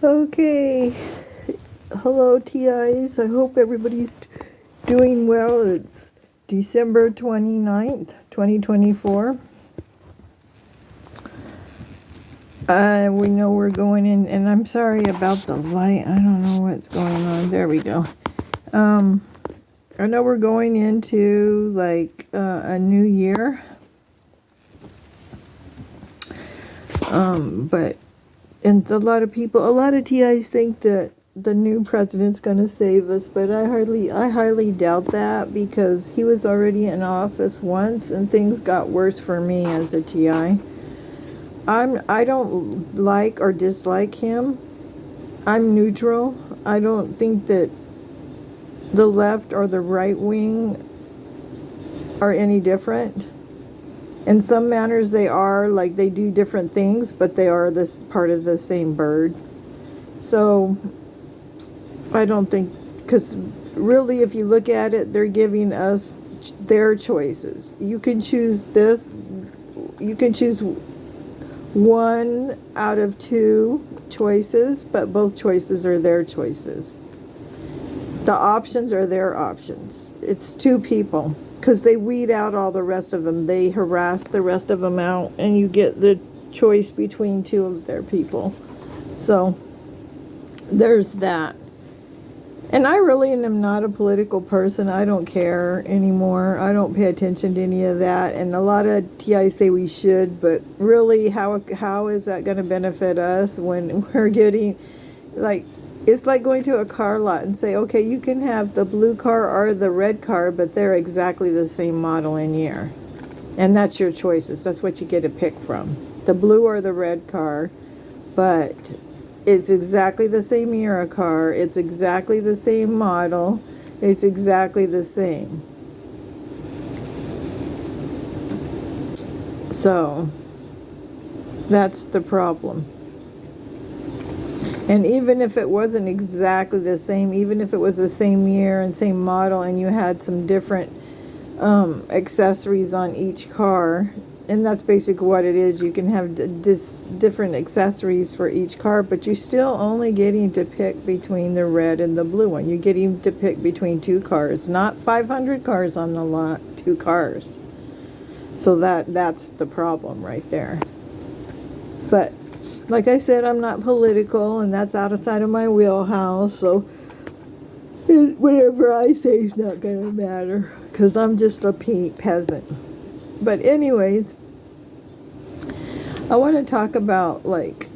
Okay. Hello, TIs. I hope everybody's doing well. It's December 29th, 2024. We know we're going in, and I'm sorry about the light. I don't know what's going on. There we go. I know we're going into a new year. But and a lot of TIs think that the new president's going to save us, but I highly doubt that, because he was already in office once and things got worse for me as a TI. I don't like or dislike him. I'm neutral. I don't think that the left or the right wing are any different. In some manners they are, like they do different things, but they are this part of the same bird. So I don't think, because really if you look at it, they're giving us their choices. You can choose this, you can choose one out of two choices, but both choices are their choices. The options are their options. It's two people, because they weed out all the rest of them. They harass the rest of them out, and you get the choice between two of their people. So there's that. And I really am not a political person. I don't care anymore. I don't pay attention to any of that. And a lot of TI say we should, but really, how is that going to benefit us when we're getting, like, it's like going to a car lot and say, okay, you can have the blue car or the red car, but they're exactly the same model and year. And that's your choices. That's what you get to pick from. The blue or the red car, but it's exactly the same year of car. It's exactly the same model. It's exactly the same. So that's the problem. And even if it wasn't exactly the same, even if it was the same year and same model, and you had some different accessories on each car, and that's basically what it is. You can have different accessories for each car, but you're still only getting to pick between the red and the blue one. You're getting to pick between two cars, not 500 cars on the lot, two cars. So that's the problem right there. But like I said, I'm not political, and that's outside of my wheelhouse, so whatever I say is not going to matter, because I'm just a peasant. But anyways, I want to talk about, like,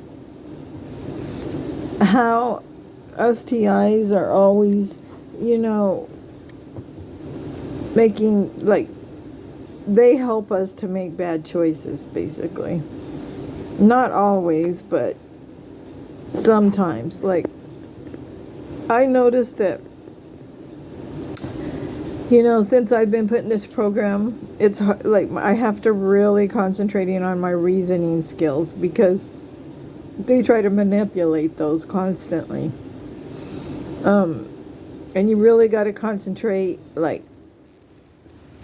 how us TIs are always, making, like, they help us to make bad choices, basically. Not always, but sometimes. Like, I noticed that, since I've been put in this program, it's like I have to really concentrating on my reasoning skills, because they try to manipulate those constantly. And you really got to concentrate, like,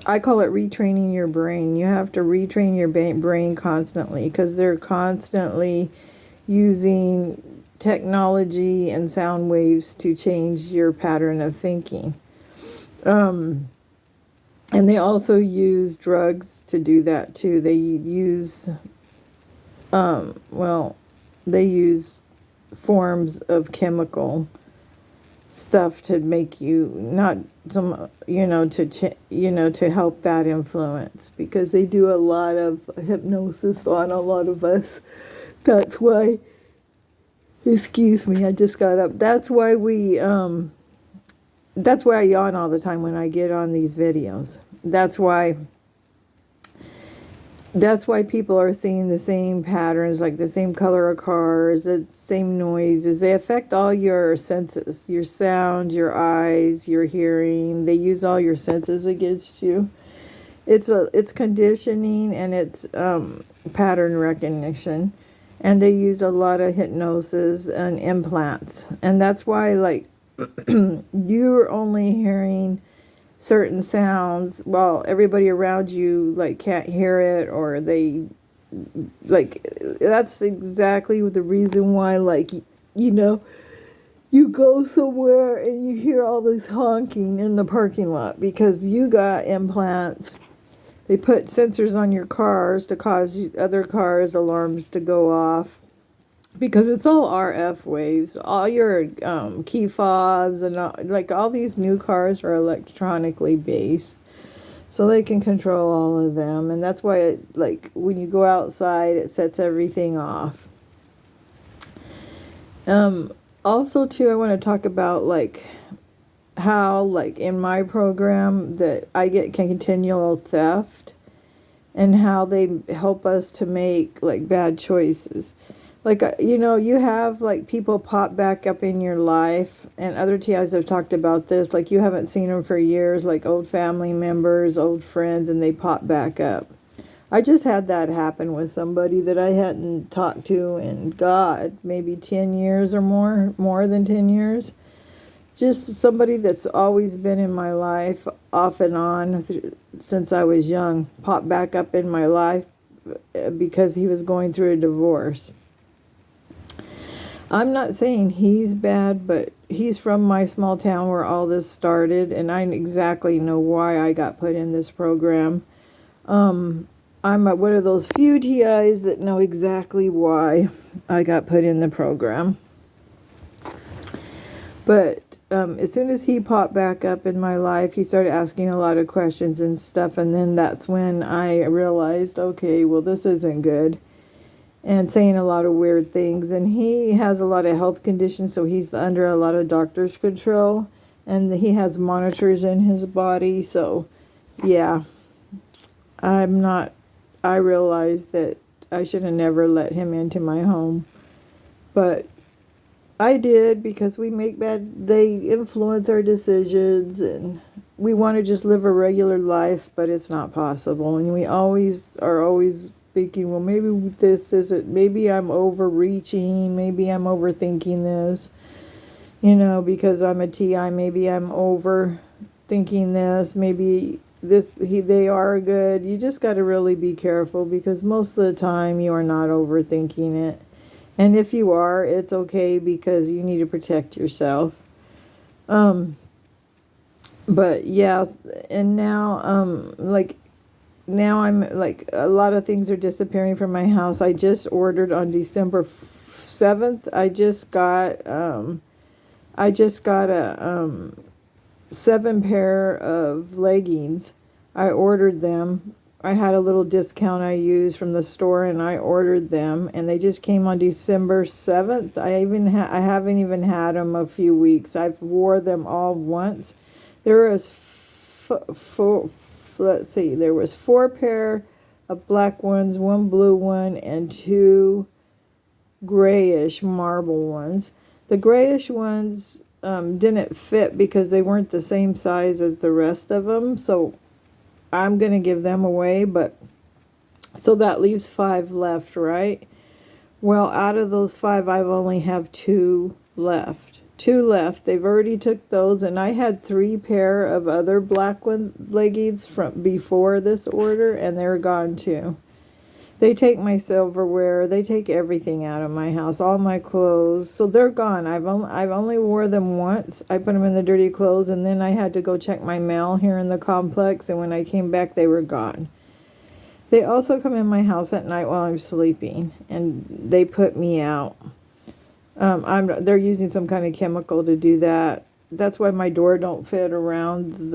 I call it retraining your brain. You have to retrain your brain constantly, because they're constantly using technology and sound waves to change your pattern of thinking. And they also use drugs to do that too. They use, they use forms of chemical stuff to make you not some, to help that influence, because they do a lot of hypnosis on a lot of us. That's why, excuse me, I just got up. That's why that's why I yawn all the time when I get on these videos. That's why people are seeing the same patterns, like the same color of cars, the same noises. They affect all your senses, your sound, your eyes, your hearing. They use all your senses against you. It's conditioning, and it's pattern recognition. And they use a lot of hypnosis and implants. And that's why, like, you're only hearing certain sounds while everybody around you, like, can't hear it, or that's exactly the reason why, like, you know, you go somewhere and you hear all this honking in the parking lot because you got implants. They put sensors on your cars to cause other cars' alarms to go off because it's all RF waves. All your key fobs and all these new cars are electronically based. So they can control all of them. And that's why, when you go outside, it sets everything off. Also, too, I want to talk about, how, in my program, that I get continual theft and how they help us to make, bad choices. You have, people pop back up in your life, and other TIs have talked about this, you haven't seen them for years, old family members, old friends, and they pop back up. I just had that happen with somebody that I hadn't talked to in, God, maybe 10 years or more than 10 years. Just somebody that's always been in my life, off and on, since I was young, popped back up in my life because he was going through a divorce. I'm not saying he's bad, but he's from my small town where all this started, and I exactly know why I got put in this program. I'm one of those few TIs that know exactly why I got put in the program. But as soon as he popped back up in my life, he started asking a lot of questions and stuff, and then that's when I realized, okay, well, this isn't good. And saying a lot of weird things, and he has a lot of health conditions, so he's under a lot of doctor's control, and he has monitors in his body. So yeah, I realized that I should have never let him into my home, but I did because they influence our decisions, and we want to just live a regular life, but it's not possible. And we are always thinking, well, maybe this isn't, maybe I'm overreaching, maybe I'm overthinking this, because I'm a TI, maybe I'm overthinking this, maybe they are good. You just got to really be careful because most of the time you are not overthinking it. And if you are, it's okay because you need to protect yourself. But yeah, and now, now I'm a lot of things are disappearing from my house. I just ordered on December 7th. I just got a 7 pair of leggings. I ordered them. I had a little discount I used from the store, and I ordered them, and they just came on December 7th. I haven't even had them a few weeks. I've wore them all once. There was there was 4 pair of black ones, 1 blue one, and 2 grayish marble ones. The grayish ones didn't fit because they weren't the same size as the rest of them, so I'm going to give them away, so that leaves 5 left, right? Well, out of those 5, I've only have 2 left. 2 left. They've already took those, and I had 3 pair of other black leggings from before this order, and they're gone too. They take my silverware. They take everything out of my house, all my clothes. So they're gone. I've only wore them once. I put them in the dirty clothes, and then I had to go check my mail here in the complex, and when I came back, they were gone. They also come in my house at night while I'm sleeping, and they put me out. They're using some kind of chemical to do that. That's why my door don't fit around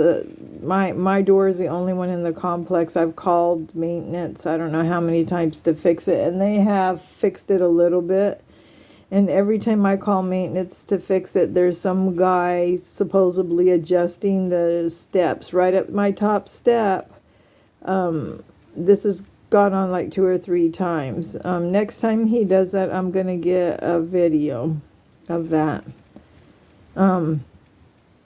my door is the only one in the complex. I've called maintenance, I don't know how many times, to fix it, and they have fixed it a little bit. And every time I call maintenance to fix it, there's some guy supposedly adjusting the steps right at my top step. This has gone on 2 or 3 times. Next time he does that, I'm going to get a video of that.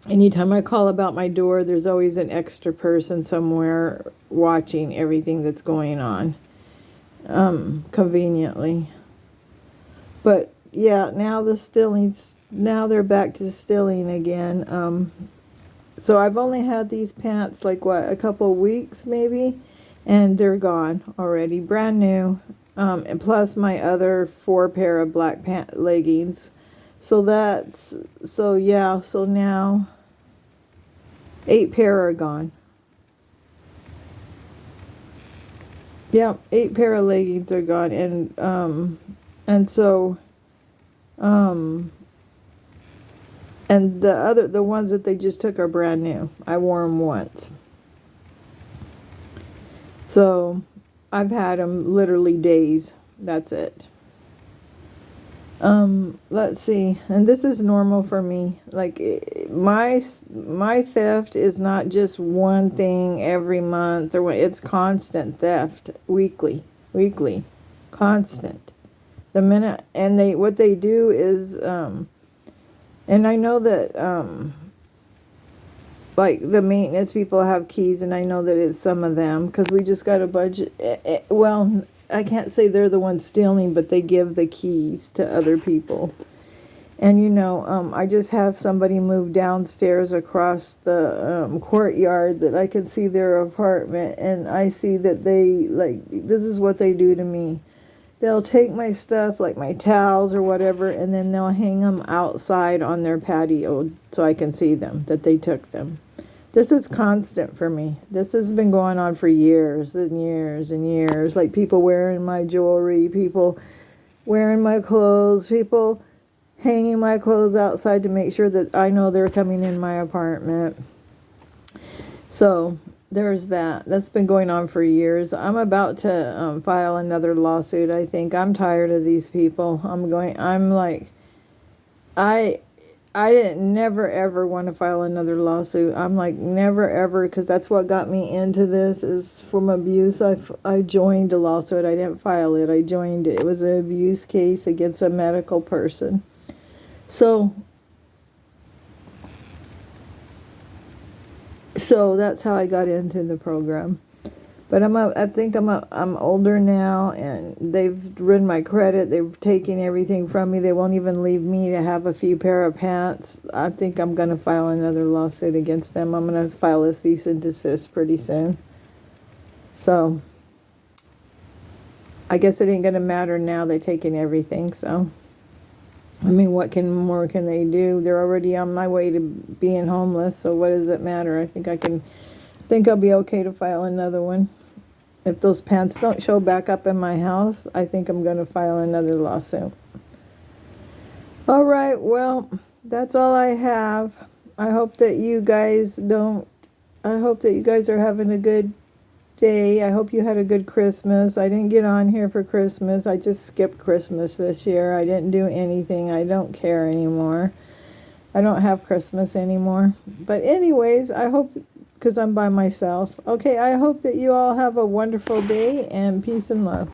Anytime I call about my door, there's always an extra person somewhere watching everything that's going on, conveniently. But yeah, now they're back to stealing again. So I've only had these pants a couple weeks maybe, and they're gone already, brand new. And plus my other 4 pair of black leggings. So that's, so yeah, so now 8 pair are gone. Yeah, 8 pair of leggings are gone. And so, um, and the ones that they just took are brand new. I wore them once. So I've had them literally days. That's it. Let's see. And this is normal for me. Like my theft is not just one thing every month or it's constant theft, weekly, constant. The minute and they what they do is and I know that like the maintenance people have keys, and I know that it's some of them because we just got a budget. Well, I can't say they're the ones stealing, but they give the keys to other people. And I just have somebody move downstairs across the courtyard that I can see their apartment, and I see that they this is what they do to me. They'll take my stuff, like my towels or whatever, and then they'll hang them outside on their patio so I can see them, that they took them. This is constant for me. This has been going on for years and years and years. Like people wearing my jewelry, people wearing my clothes, people hanging my clothes outside to make sure that I know they're coming in my apartment. So there's that. That's been going on for years. I'm about to file another lawsuit. I think I'm tired of these people. I didn't never ever want to file another lawsuit. I'm like never ever, because that's what got me into this, is from abuse. I joined a lawsuit. I didn't file it. I joined it. It was an abuse case against a medical person. So that's how I got into the program. But I think I'm older now, and they've ruined my credit. They've taken everything from me. They won't even leave me to have a few pair of pants. I think I'm going to file another lawsuit against them. I'm going to file a cease and desist pretty soon. So I guess it ain't going to matter now. They're taking everything. So I mean, what more can they do? They're already on my way to being homeless. So what does it matter? I think I'll be okay to file another one. If those pants don't show back up in my house, I think I'm going to file another lawsuit. All right, well, that's all I have. I hope that you guys are having a good day. I hope you had a good Christmas. I didn't get on here for Christmas. I just skipped Christmas this year. I didn't do anything. I don't care anymore. I don't have Christmas anymore. But anyways, I hope, because I'm by myself. Okay, I hope that you all have a wonderful day, and peace and love.